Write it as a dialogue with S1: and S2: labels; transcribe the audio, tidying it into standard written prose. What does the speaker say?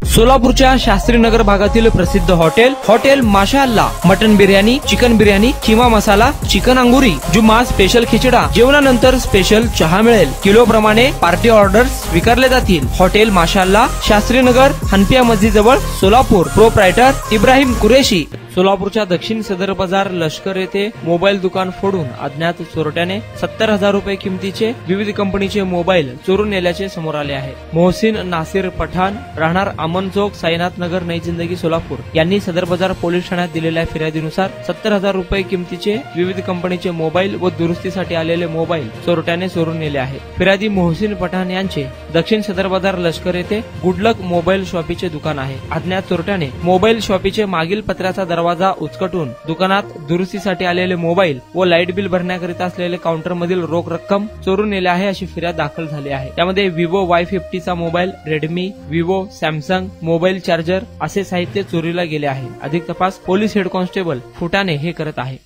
S1: सोलापूरच्या शास्त्रीनगर भागातील प्रसिद्ध hotel Mashaallah mutton biryani, chicken biryani, keema masala, chicken angoori, जुम्मा स्पेशल खिचडा, जेवणानंतर स्पेशल चहा मिळेल। किलो प्रमाणे पार्टी ऑर्डर्स स्वीकारले जातील। हॉटेल माशाअल्ला, शास्त्रीनगर, हनपिया मस्जिद जवळ, सोलापूर। प्रोप्रायटर इब्राहिम कुरेशी। सोलापूरच्या दक्षिण सदर बाजार लष्कर येथे मोबाईल दुकान फोडून अज्ञात चोरट्याने 70,000 रुपये किमतीचे विविध कंपनीचे मोबाईल चोरून नेल्याचे समोर आले आहे। मोहसिन नासिर पठाण, राहणार अमन चौक, साईनाथ नगर, नई जिंदगी, सोलापूर यांनी सदर बाजार पोलीस ठाण्यात दिलेल्या फिर्यादीनुसार 70,000 रुपये किमतीचे विविध कंपनीचे मोबाईल व दुरुस्तीसाठी आलेले मोबाईल चोरट्याने चोरून नेले आहेत। फिर्यादी मोहसिन पठाण यांचे दक्षिण सदर बाजार लष्कर येथे गुडलक मोबाईल शॉपीचे दुकान आहे। अज्ञात चोरट्याने मोबाईल शॉपीचे मागील पत्र्याचा दरवाजा उचकटून दुकानात दुरुस्तीसाठी आलेले मोबाईल व लाईट बिल भरण्याकरिता असलेले काउंटर मधील रोख रक्कम चोरून नेले आहे अशी फिर्याद दाखल झाली आहे। त्यामध्ये विवो Y50 चा mobile, Redmi, Vivo, Samsung, mobile charger असे साहित्य चोरीला गेले आहे। अधिक तपास पोलीस हेड कॉन्स्टेबल फुटाणे हे करत आहे।